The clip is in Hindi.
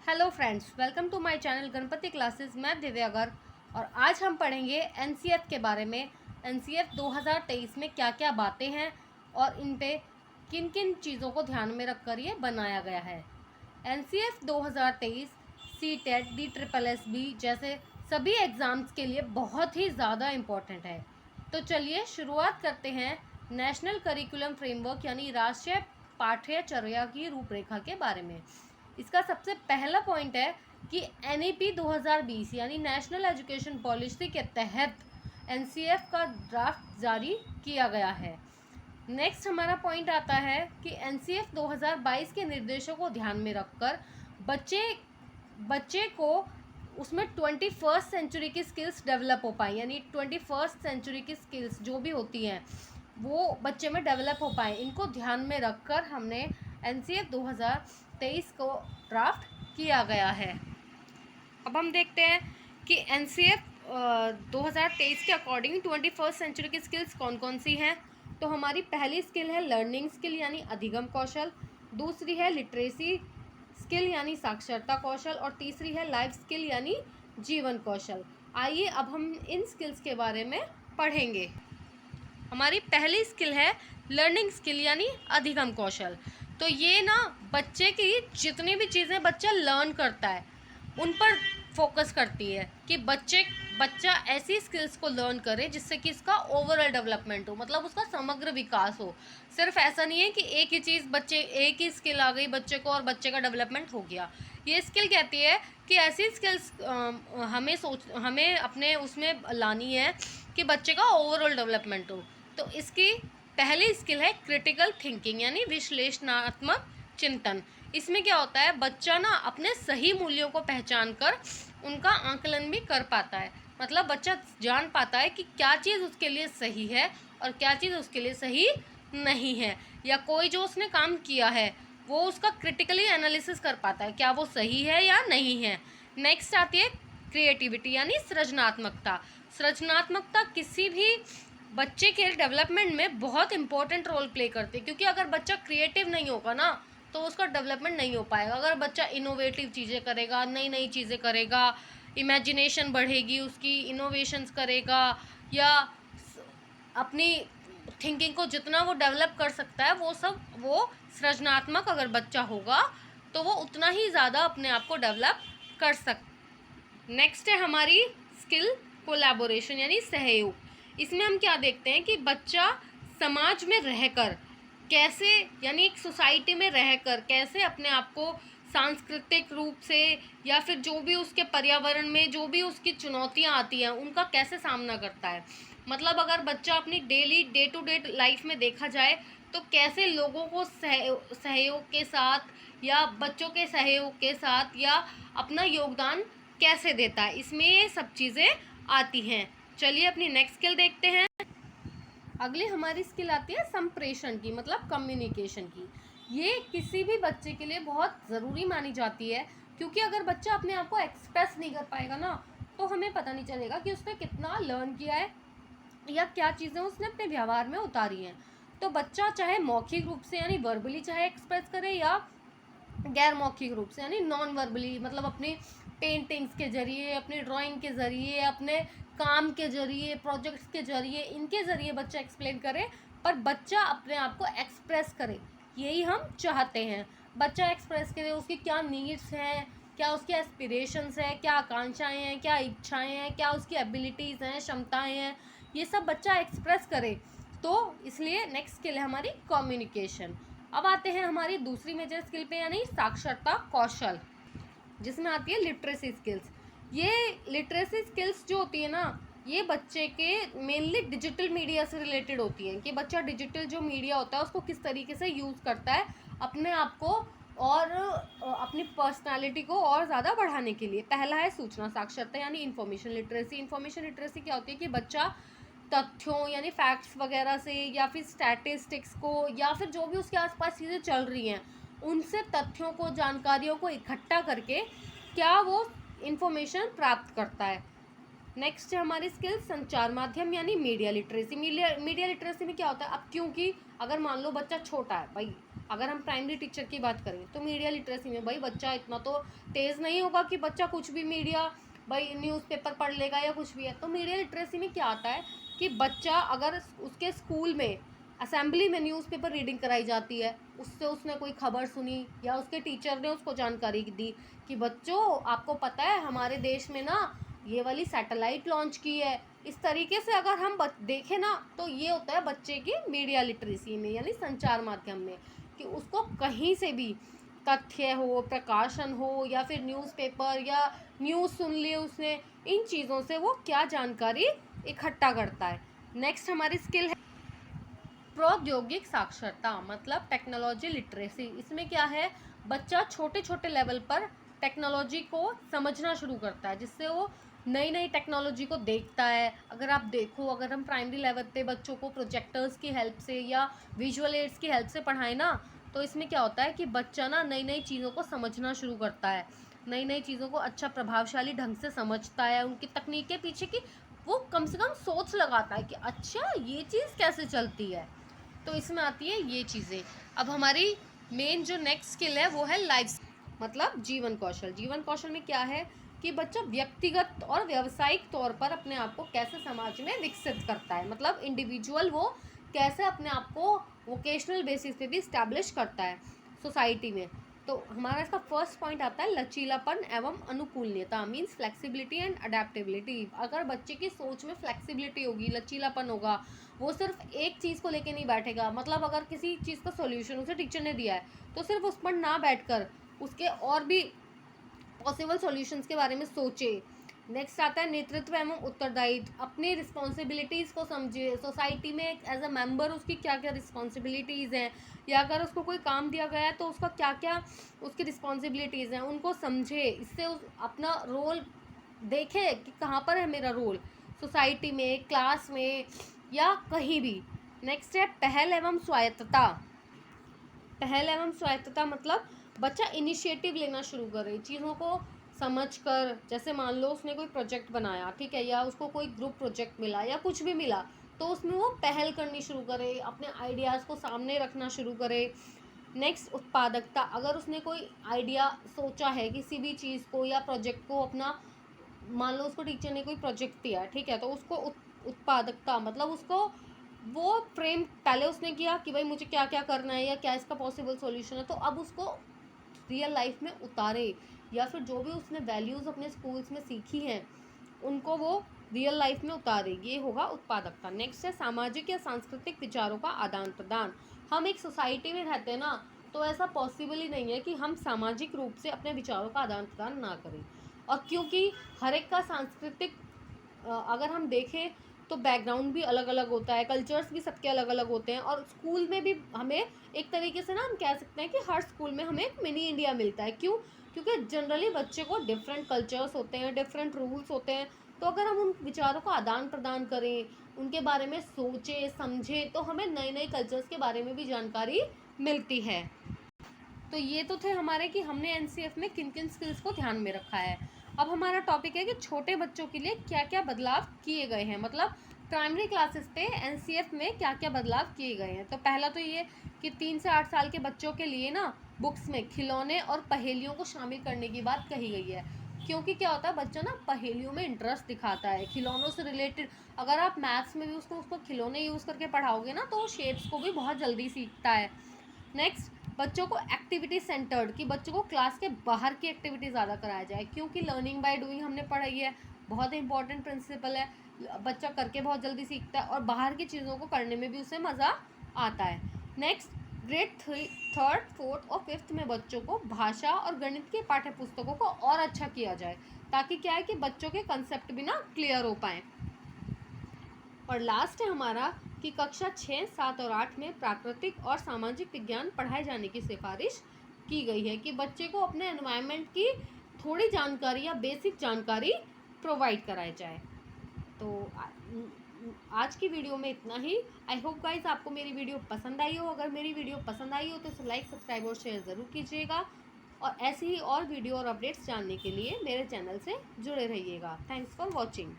Hello friends, welcome to my channel Ganpati classes. मैं दिव्यागर और आज हम पढ़ेंगे एनसीएफ के बारे में। एनसीएफ 2023 में क्या क्या बातें हैं और इन पे किन किन चीज़ों को ध्यान में रखकर ये बनाया गया है। एनसीएफ 2023 सीटेट DSSB जैसे सभी एग्ज़ाम्स के लिए बहुत ही ज़्यादा इम्पोर्टेंट है। तो चलिए शुरुआत करते हैं नेशनल करिकुलम फ्रेमवर्क यानी राष्ट्रीय पाठ्यचर्या की रूपरेखा के बारे में। इसका सबसे पहला पॉइंट है कि NEP 2020 यानी नेशनल एजुकेशन पॉलिसी के तहत एनसीएफ का ड्राफ्ट जारी किया गया है। नेक्स्ट हमारा पॉइंट आता है कि एनसीएफ 2022 के निर्देशों को ध्यान में रखकर बच्चे को उसमें 21st सेंचुरी की स्किल्स डेवलप हो पाए, यानी 21st सेंचुरी की स्किल्स जो भी होती हैं वो बच्चे में डेवलप हो पाए। इनको ध्यान में रखकर हमने एनसीएफ 2023 को ड्राफ्ट किया गया है। अब हम देखते हैं कि एनसीएफ 2023 के अकॉर्डिंग 21st सेंचुरी की स्किल्स कौन कौन सी हैं। तो हमारी पहली स्किल है लर्निंग स्किल यानी अधिगम कौशल, दूसरी है लिटरेसी स्किल यानी साक्षरता कौशल और तीसरी है लाइफ स्किल यानी जीवन कौशल। आइए अब हम इन स्किल्स के बारे में पढ़ेंगे। हमारी पहली स्किल है लर्निंग स्किल यानी अधिगम कौशल। तो ये ना बच्चे की जितनी भी चीज़ें बच्चा लर्न करता है उन पर फोकस करती है कि बच्चा ऐसी स्किल्स को लर्न करे जिससे कि इसका ओवरऑल डेवलपमेंट हो, मतलब उसका समग्र विकास हो। सिर्फ ऐसा नहीं है कि एक ही स्किल आ गई बच्चे को और बच्चे का डेवलपमेंट हो गया। ये स्किल कहती है कि ऐसी स्किल्स हमें अपने उसमें लानी है कि बच्चे का ओवरऑल डेवलपमेंट हो। तो इसकी पहली स्किल है क्रिटिकल थिंकिंग यानी विश्लेषणात्मक चिंतन। इसमें क्या होता है, बच्चा ना अपने सही मूल्यों को पहचान कर उनका आकलन भी कर पाता है। मतलब बच्चा जान पाता है कि क्या चीज़ उसके लिए सही है और क्या चीज़ उसके लिए सही नहीं है, या कोई जो उसने काम किया है वो उसका क्रिटिकली एनालिसिस कर पाता है क्या वो सही है या नहीं है। नेक्स्ट आती है क्रिएटिविटी यानी सृजनात्मकता। सृजनात्मकता किसी भी बच्चे के डेवलपमेंट में बहुत इंपॉर्टेंट रोल प्ले करती है, क्योंकि अगर बच्चा क्रिएटिव नहीं होगा ना तो उसका डेवलपमेंट नहीं हो पाएगा। अगर बच्चा इनोवेटिव चीज़ें करेगा, नई नई चीज़ें करेगा, इमेजिनेशन बढ़ेगी उसकी, इनोवेशंस करेगा या अपनी थिंकिंग को जितना वो डेवलप कर सकता है वो सृजनात्मक अगर बच्चा होगा तो वो उतना ही ज़्यादा अपने आप को डेवलप कर नेक्स्ट है हमारी स्किल कोलैबोरेशन यानी सहयोग। इसमें हम क्या देखते हैं कि बच्चा समाज में रहकर कैसे, यानी एक सोसाइटी में रहकर कैसे अपने आप को सांस्कृतिक रूप से या फिर जो भी उसके पर्यावरण में जो भी उसकी चुनौतियां आती हैं उनका कैसे सामना करता है। मतलब अगर बच्चा अपनी डे टू डे लाइफ में देखा जाए तो कैसे लोगों को सहयोग के साथ या बच्चों के सहयोग के साथ या अपना योगदान कैसे देता है, इसमें ये सब चीज़ें आती हैं। चलिए अपनी नेक्स्ट स्किल देखते हैं। अगली हमारी स्किल आती है संप्रेषण की, मतलब कम्युनिकेशन की। ये किसी भी बच्चे के लिए बहुत ज़रूरी मानी जाती है, क्योंकि अगर बच्चा अपने आप को एक्सप्रेस नहीं कर पाएगा ना तो हमें पता नहीं चलेगा कि उसने कितना लर्न किया है या क्या चीज़ें उसने अपने व्यवहार में उतारी हैं। तो बच्चा चाहे मौखिक रूप से यानी वर्बली चाहे एक्सप्रेस करे या गैर मौखिक रूप से यानी नॉन वर्बली, मतलब अपनी पेंटिंग्स के जरिए, अपनी ड्राइंग के ज़रिए, अपने काम के जरिए, प्रोजेक्ट्स के जरिए, इनके ज़रिए बच्चा एक्सप्लेन करे, पर बच्चा अपने आप को एक्सप्रेस करे, यही हम चाहते हैं। बच्चा एक्सप्रेस करे उसकी क्या नीड्स हैं, क्या उसकी एस्पिरेशंस हैं, क्या आकांक्षाएं हैं, क्या इच्छाएं हैं, क्या उसकी एबिलिटीज़ हैं, क्षमताएं हैं, ये सब बच्चा एक्सप्रेस करे। तो इसलिए नेक्स्ट स्किल है हमारी कम्युनिकेशन। अब आते हैं हमारी दूसरी मेजर स्किल पे यानी साक्षरता कौशल, जिसमें आती है लिटरेसी स्किल्स। ये लिटरेसी स्किल्स जो होती है ना ये बच्चे के मेनली डिजिटल मीडिया से रिलेटेड होती हैं कि बच्चा डिजिटल जो मीडिया होता है उसको किस तरीके से यूज़ करता है अपने आप को और अपनी पर्सनालिटी को और ज़्यादा बढ़ाने के लिए। पहला है सूचना साक्षरता यानी इन्फॉर्मेशन लिटरेसी। इन्फॉर्मेशन लिटरेसी क्या होती है कि बच्चा तथ्यों यानी फैक्ट्स वगैरह से या फिर स्टैटिस्टिक्स को या फिर जो भी उसके आसपास चीज़ें चल रही हैं उनसे तथ्यों को, जानकारियों को इकट्ठा करके क्या वो इन्फॉर्मेशन प्राप्त करता है। नेक्स्ट है हमारी स्किल संचार माध्यम यानी मीडिया लिटरेसी। मीडिया लिटरेसी में क्या होता है, अब क्योंकि अगर मान लो बच्चा छोटा है भाई अगर हम प्राइमरी टीचर की बात करें तो मीडिया लिटरेसी में भाई बच्चा इतना तो तेज़ नहीं होगा कि बच्चा कुछ भी मीडिया भाई न्यूज़पेपर पढ़ लेगा या कुछ भी है। तो मीडिया लिटरेसी में क्या आता है कि बच्चा अगर उसके स्कूल में असेंबली में न्यूज़पेपर रीडिंग कराई जाती है, उससे उसने कोई खबर सुनी या उसके टीचर ने उसको जानकारी दी कि बच्चों आपको पता है हमारे देश में ना ये वाली सैटेलाइट लॉन्च की है, इस तरीके से अगर हम देखें ना तो ये होता है बच्चे की मीडिया लिटरेसी में यानी संचार माध्यम में, कि उसको कहीं से भी तथ्य हो, प्रकाशन हो या फिर न्यूज़पेपर या न्यूज़ सुन ली उसने, इन चीज़ों से वो क्या जानकारी इकट्ठा करता है। नेक्स्ट हमारी स्किल है प्रौद्योगिक साक्षरता, मतलब टेक्नोलॉजी लिटरेसी। इसमें क्या है, बच्चा छोटे छोटे लेवल पर टेक्नोलॉजी को समझना शुरू करता है, जिससे वो नई नई टेक्नोलॉजी को देखता है। अगर आप देखो, अगर हम प्राइमरी लेवल पे बच्चों को प्रोजेक्टर्स की हेल्प से या विजुअल एड्स की हेल्प से पढ़ाएं ना, तो इसमें क्या होता है कि बच्चा ना नई नई चीज़ों को समझना शुरू करता है, नई नई चीज़ों को अच्छा प्रभावशाली ढंग से समझता है, उनकी तकनीक के पीछे की वो कम से कम सोच लगाता है कि अच्छा ये चीज़ कैसे चलती है। तो इसमें आती है ये चीज़ें। अब हमारी मेन जो नेक्स्ट स्किल है वो है लाइफ, मतलब जीवन कौशल। जीवन कौशल में क्या है कि बच्चा व्यक्तिगत और व्यावसायिक तौर पर अपने आप को कैसे समाज में विकसित करता है, मतलब इंडिविजुअल वो कैसे अपने आप को वोकेशनल बेसिस पे भी इस्टेब्लिश करता है सोसाइटी में। तो हमारा इसका फर्स्ट पॉइंट आता है लचीलापन एवं अनुकूलनीयता, मीन्स फ्लेक्सिबिलिटी एंड अडेप्टेबिलिटी। अगर बच्चे की सोच में फ्लेक्सिबिलिटी होगी, लचीलापन होगा, वो सिर्फ एक चीज़ को लेके नहीं बैठेगा, मतलब अगर किसी चीज़ का सॉल्यूशन उसे टीचर ने दिया है तो सिर्फ उस पर ना बैठकर उसके और भी पॉसिबल सॉल्यूशंस के बारे में सोचे। नेक्स्ट आता है नेतृत्व एवं उत्तरदायित्व, अपनी रिस्पॉन्सिबिलिटीज़ को समझे, सोसाइटी में एक एज अ मेंबर उसकी क्या क्या रिस्पॉन्सिबिलिटीज़ हैं, या अगर उसको कोई काम दिया गया है तो उसका क्या क्या उसकी रिस्पॉन्सिबिलिटीज़ हैं उनको समझे, इससे उस अपना रोल देखे कि कहाँ पर है मेरा रोल, सोसाइटी में, क्लास में या कहीं भी। नेक्स्ट है पहल एवं स्वायत्तता। पहल एवं स्वायत्तता मतलब बच्चा इनिशिएटिव लेना शुरू करे चीज़ों को समझ कर। जैसे मान लो उसने कोई प्रोजेक्ट बनाया, ठीक है, या उसको कोई ग्रुप प्रोजेक्ट मिला या कुछ भी मिला, तो उसमें वो पहल करनी शुरू करे, अपने आइडियाज़ को सामने रखना शुरू करे। नेक्स्ट उत्पादकता, अगर उसने कोई आइडिया सोचा है किसी भी चीज़ को या प्रोजेक्ट को अपना, मान लो उसको टीचर ने कोई प्रोजेक्ट दिया, ठीक है, तो उसको उत्पादकता मतलब उसको वो फ्रेम पहले उसने किया कि भाई मुझे क्या क्या करना है या क्या इसका पॉसिबल सॉल्यूशन है, तो अब उसको रियल लाइफ में उतारे, या फिर जो भी उसने वैल्यूज़ अपने स्कूल्स में सीखी हैं उनको वो रियल लाइफ में उतारे, ये होगा उत्पादकता। नेक्स्ट है सामाजिक या सांस्कृतिक विचारों का आदान प्रदान। हम एक सोसाइटी में रहते हैं ना, तो ऐसा पॉसिबल ही नहीं है कि हम सामाजिक रूप से अपने विचारों का आदान प्रदान ना करें। और क्योंकि हर एक का सांस्कृतिक अगर हम देखें तो बैकग्राउंड भी अलग अलग होता है, कल्चर्स भी सबके अलग अलग होते हैं, और स्कूल में भी हमें एक तरीके से ना हम कह सकते हैं कि हर स्कूल में हमें एक मिनी इंडिया मिलता है। क्यों? क्योंकि जनरली बच्चे को डिफरेंट कल्चर्स होते हैं, डिफरेंट रूल्स होते हैं, तो अगर हम उन विचारों को आदान प्रदान करें, उनके बारे में सोचें समझें, तो हमें नए नए कल्चर्स के बारे में भी जानकारी मिलती है। तो ये तो थे हमारे कि हमने एनसीएफ में किन किन स्किल्स को ध्यान में रखा है। अब हमारा टॉपिक है कि छोटे बच्चों के लिए क्या क्या बदलाव किए गए हैं, मतलब प्राइमरी क्लासेस पे एनसीएफ में क्या क्या बदलाव किए गए हैं। तो पहला तो ये कि 3 से 8 साल के बच्चों के लिए ना बुक्स में खिलौने और पहेलियों को शामिल करने की बात कही गई है। क्योंकि क्या होता है, बच्चा ना पहेलियों में इंटरेस्ट दिखाता है, खिलौनों से रिलेटेड। अगर आप मैथ्स में भी उसको खिलौने यूज़ करके पढ़ाओगे ना, तो वो शेप्स को भी बहुत जल्दी सीखता है। नेक्स्ट, बच्चों को एक्टिविटी सेंटर्ड, कि बच्चों को क्लास के बाहर की एक्टिविटी ज़्यादा कराया जाए, क्योंकि लर्निंग बाय डूइंग हमने पढ़ाई है, बहुत इंपॉर्टेंट प्रिंसिपल है। बच्चा करके बहुत जल्दी सीखता है और बाहर की चीज़ों को करने में भी उसे मज़ा आता है। नेक्स्ट, ग्रेड 3, 3, 4 और 5th में बच्चों को भाषा और गणित की पाठ्य पुस्तकों को और अच्छा किया जाए, ताकि क्या है कि बच्चों के कंसेप्ट भी ना क्लियर हो पाएँ। और लास्ट है हमारा कि कक्षा 6, 7 और 8 में प्राकृतिक और सामाजिक विज्ञान पढ़ाए जाने की सिफारिश की गई है, कि बच्चे को अपने एनवायरनमेंट की थोड़ी जानकारी या बेसिक जानकारी प्रोवाइड कराई जाए। तो आज की वीडियो में इतना ही। आई होप गाइस आपको मेरी वीडियो पसंद आई हो। अगर मेरी वीडियो पसंद आई हो तो इसे लाइक, सब्सक्राइब और शेयर ज़रूर कीजिएगा, और ऐसी ही और वीडियो और अपडेट्स जानने के लिए मेरे चैनल से जुड़े रहिएगा। Thanks for watching.